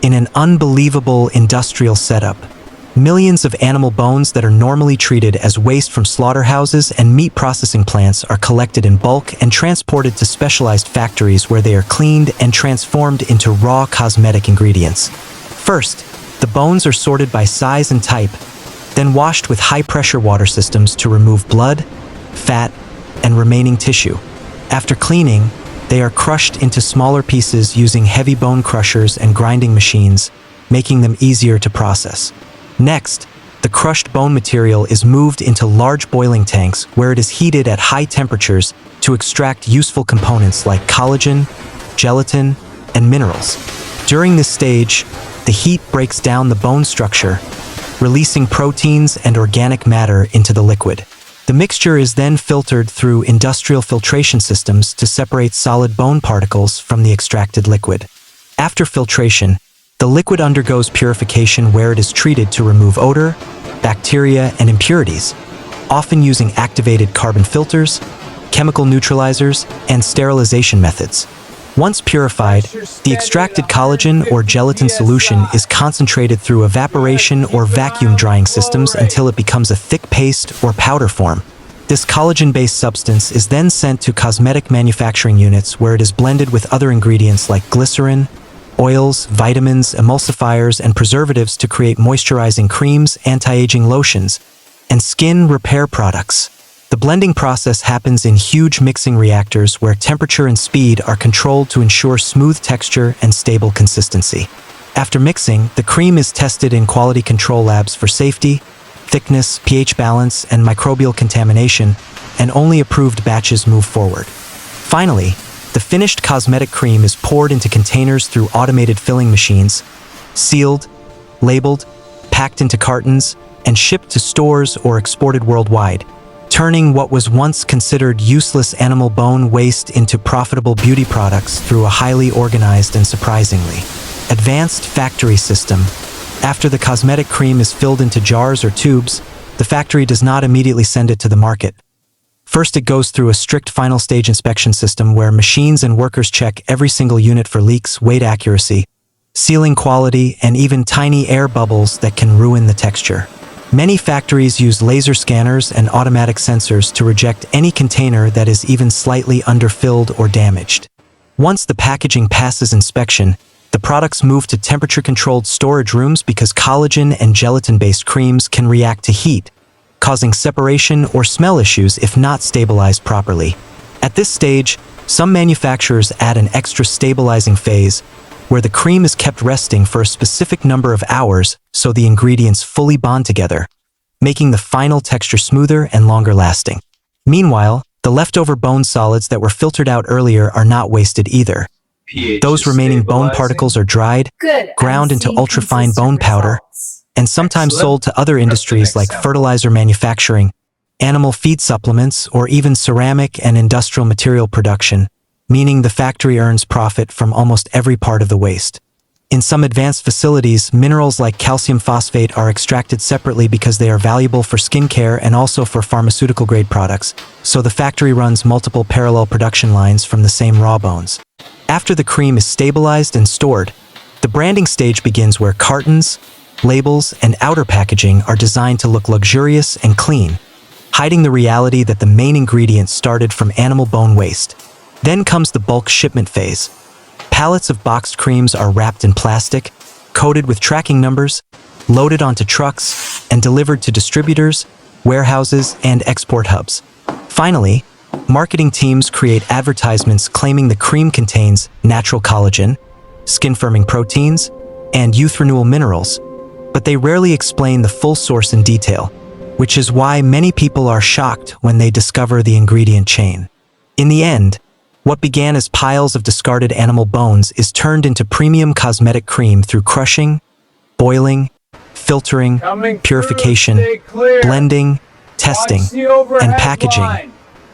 in an unbelievable industrial setup. Millions of animal bones that are normally treated as waste from slaughterhouses and meat processing plants are collected in bulk and transported to specialized factories where they are cleaned and transformed into raw cosmetic ingredients. First, the bones are sorted by size and type, then washed with high-pressure water systems to remove blood, fat, and remaining tissue. After cleaning, they are crushed into smaller pieces using heavy bone crushers and grinding machines, making them easier to process. Next, the crushed bone material is moved into large boiling tanks where it is heated at high temperatures to extract useful components like collagen, gelatin, and minerals. During this stage, the heat breaks down the bone structure, releasing proteins and organic matter into the liquid. The mixture is then filtered through industrial filtration systems to separate solid bone particles from the extracted liquid. After filtration, the liquid undergoes purification where it is treated to remove odor, bacteria, and impurities, often using activated carbon filters, chemical neutralizers, and sterilization methods. Once purified, the extracted collagen or gelatin solution is concentrated through evaporation or vacuum drying systems until it becomes a thick paste or powder form. This collagen-based substance is then sent to cosmetic manufacturing units where it is blended with other ingredients like glycerin, oils, vitamins, emulsifiers, and preservatives to create moisturizing creams, anti-aging lotions, and skin repair products. The blending process happens in huge mixing reactors where temperature and speed are controlled to ensure smooth texture and stable consistency. After mixing, the cream is tested in quality control labs for safety, thickness, pH balance, and microbial contamination, and only approved batches move forward. Finally, the finished cosmetic cream is poured into containers through automated filling machines, sealed, labeled, packed into cartons, and shipped to stores or exported worldwide, turning what was once considered useless animal bone waste into profitable beauty products through a highly organized and surprisingly advanced factory system. After the cosmetic cream is filled into jars or tubes, the factory does not immediately send it to the market. First, it goes through a strict final stage inspection system where machines and workers check every single unit for leaks, weight accuracy, sealing quality, and even tiny air bubbles that can ruin the texture. Many factories use laser scanners and automatic sensors to reject any container that is even slightly underfilled or damaged. Once the packaging passes inspection, the products move to temperature-controlled storage rooms because collagen and gelatin-based creams can react to heat, causing separation or smell issues if not stabilized properly. At this stage, some manufacturers add an extra stabilizing phase where the cream is kept resting for a specific number of hours so the ingredients fully bond together, making the final texture smoother and longer lasting. Meanwhile, the leftover bone solids that were filtered out earlier are not wasted either. Those remaining bone particles are dried, ground into ultrafine bone powder, and sometimes sold to other industries like fertilizer manufacturing, animal feed supplements, or even ceramic and industrial material production, meaning the factory earns profit from almost every part of the waste. In some advanced facilities, minerals like calcium phosphate are extracted separately because they are valuable for skincare and also for pharmaceutical-grade products, so the factory runs multiple parallel production lines from the same raw bones. After the cream is stabilized and stored, the branding stage begins where cartons, labels, and outer packaging are designed to look luxurious and clean, hiding the reality that the main ingredient started from animal bone waste. Then comes the bulk shipment phase. Pallets of boxed creams are wrapped in plastic, coated with tracking numbers, loaded onto trucks, and delivered to distributors, warehouses, and export hubs. Finally, marketing teams create advertisements claiming the cream contains natural collagen, skin-firming proteins, and youth renewal minerals, but they rarely explain the full source in detail, which is why many people are shocked when they discover the ingredient chain. In the end, what began as piles of discarded animal bones is turned into premium cosmetic cream through crushing, boiling, filtering, purification, blending, testing, and packaging.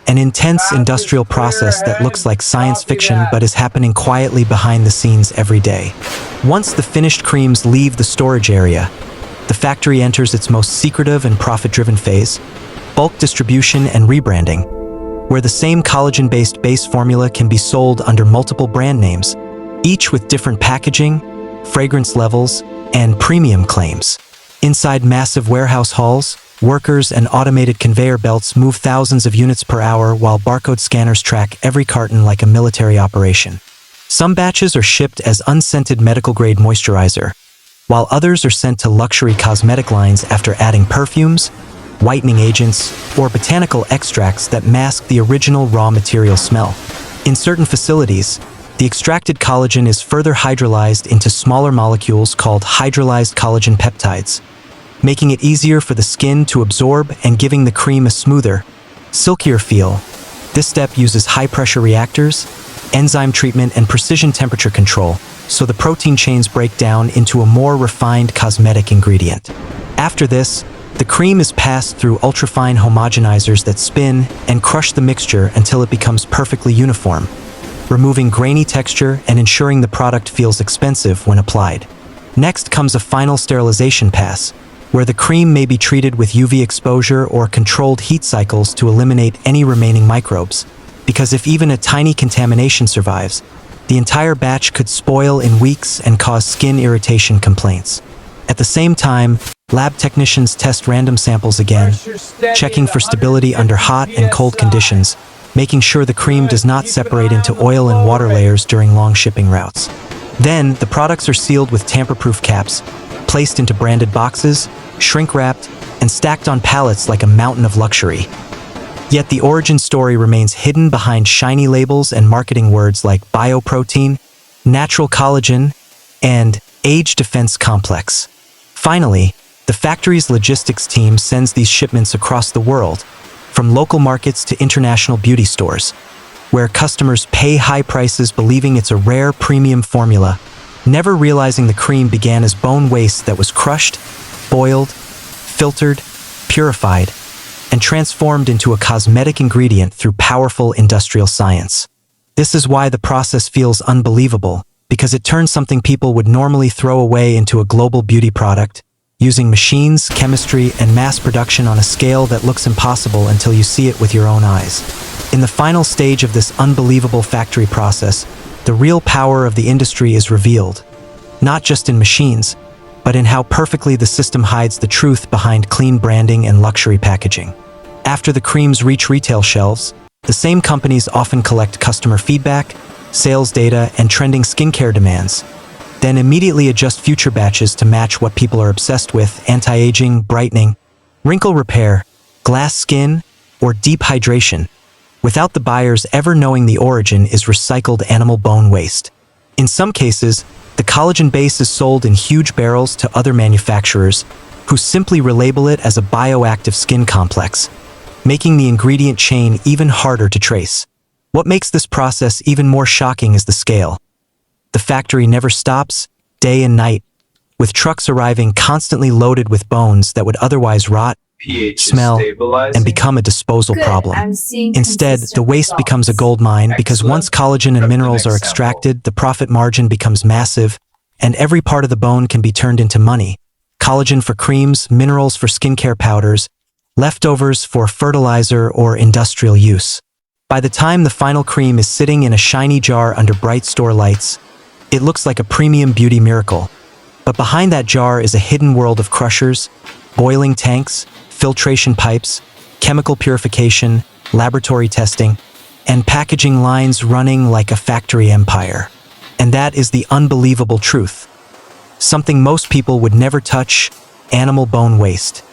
An intense industrial process that looks like science fiction but is happening quietly behind the scenes every day. Once the finished creams leave the storage area, the factory enters its most secretive and profit-driven phase, bulk distribution and rebranding, where the same collagen-based base formula can be sold under multiple brand names, each with different packaging, fragrance levels, and premium claims. Inside massive warehouse halls, workers and automated conveyor belts move thousands of units per hour while barcode scanners track every carton like a military operation. Some batches are shipped as unscented medical-grade moisturizer, while others are sent to luxury cosmetic lines after adding perfumes, whitening agents, or botanical extracts that mask the original raw material smell. In certain facilities, the extracted collagen is further hydrolyzed into smaller molecules called hydrolyzed collagen peptides, making it easier for the skin to absorb and giving the cream a smoother, silkier feel. This step uses high-pressure reactors, enzyme treatment, and precision temperature control, so the protein chains break down into a more refined cosmetic ingredient. After this, the cream is passed through ultrafine homogenizers that spin and crush the mixture until it becomes perfectly uniform, removing grainy texture and ensuring the product feels expensive when applied. Next comes a final sterilization pass, where the cream may be treated with UV exposure or controlled heat cycles to eliminate any remaining microbes, because if even a tiny contamination survives, the entire batch could spoil in weeks and cause skin irritation complaints. At the same time, lab technicians test random samples again, checking for stability under hot and cold conditions, making sure the cream does not separate into oil and water layers during long shipping routes. Then, the products are sealed with tamper-proof caps, placed into branded boxes, shrink-wrapped, and stacked on pallets like a mountain of luxury. Yet the origin story remains hidden behind shiny labels and marketing words like bioprotein, natural collagen, and age defense complex. Finally, the factory's logistics team sends these shipments across the world, from local markets to international beauty stores, where customers pay high prices believing it's a rare premium formula, never realizing the cream began as bone waste that was crushed, boiled, filtered, purified, and transformed into a cosmetic ingredient through powerful industrial science. This is why the process feels unbelievable, because it turns something people would normally throw away into a global beauty product, using machines, chemistry, and mass production on a scale that looks impossible until you see it with your own eyes. In the final stage of this unbelievable factory process, the real power of the industry is revealed, not just in machines, but in how perfectly the system hides the truth behind clean branding and luxury packaging. After the creams reach retail shelves, the same companies often collect customer feedback, sales data, and trending skincare demands, then immediately adjust future batches to match what people are obsessed with: anti-aging, brightening, wrinkle repair, glass skin, or deep hydration, without the buyers ever knowing the origin is recycled animal bone waste. In some cases, the collagen base is sold in huge barrels to other manufacturers who simply relabel it as a bioactive skin complex, making the ingredient chain even harder to trace. What makes this process even more shocking is the scale. The factory never stops, day and night, with trucks arriving constantly loaded with bones that would otherwise rot, smell, and become a disposal problem. Instead, the waste becomes a gold mine because once collagen and minerals are extracted, the profit margin becomes massive, and every part of the bone can be turned into money. Collagen for creams, minerals for skincare powders, leftovers for fertilizer or industrial use. By the time the final cream is sitting in a shiny jar under bright store lights, it looks like a premium beauty miracle. But behind that jar is a hidden world of crushers, boiling tanks, filtration pipes, chemical purification, laboratory testing, and packaging lines running like a factory empire. And that is the unbelievable truth. Something most people would never touch, animal bone waste,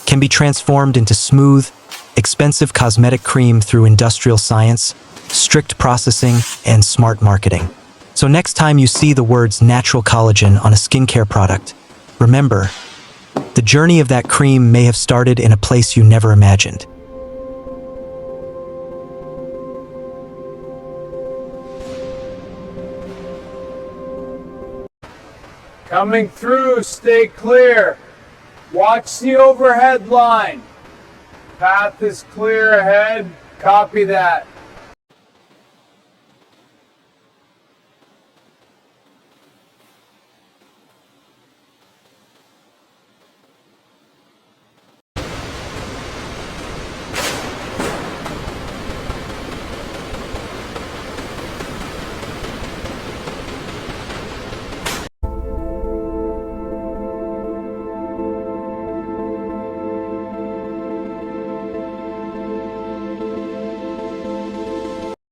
can be transformed into smooth, expensive cosmetic cream through industrial science, strict processing, and smart marketing. So next time you see the words natural collagen on a skincare product, remember, the journey of that cream may have started in a place you never imagined. Coming through, stay clear. Watch the overhead line. Path is clear ahead. Copy that.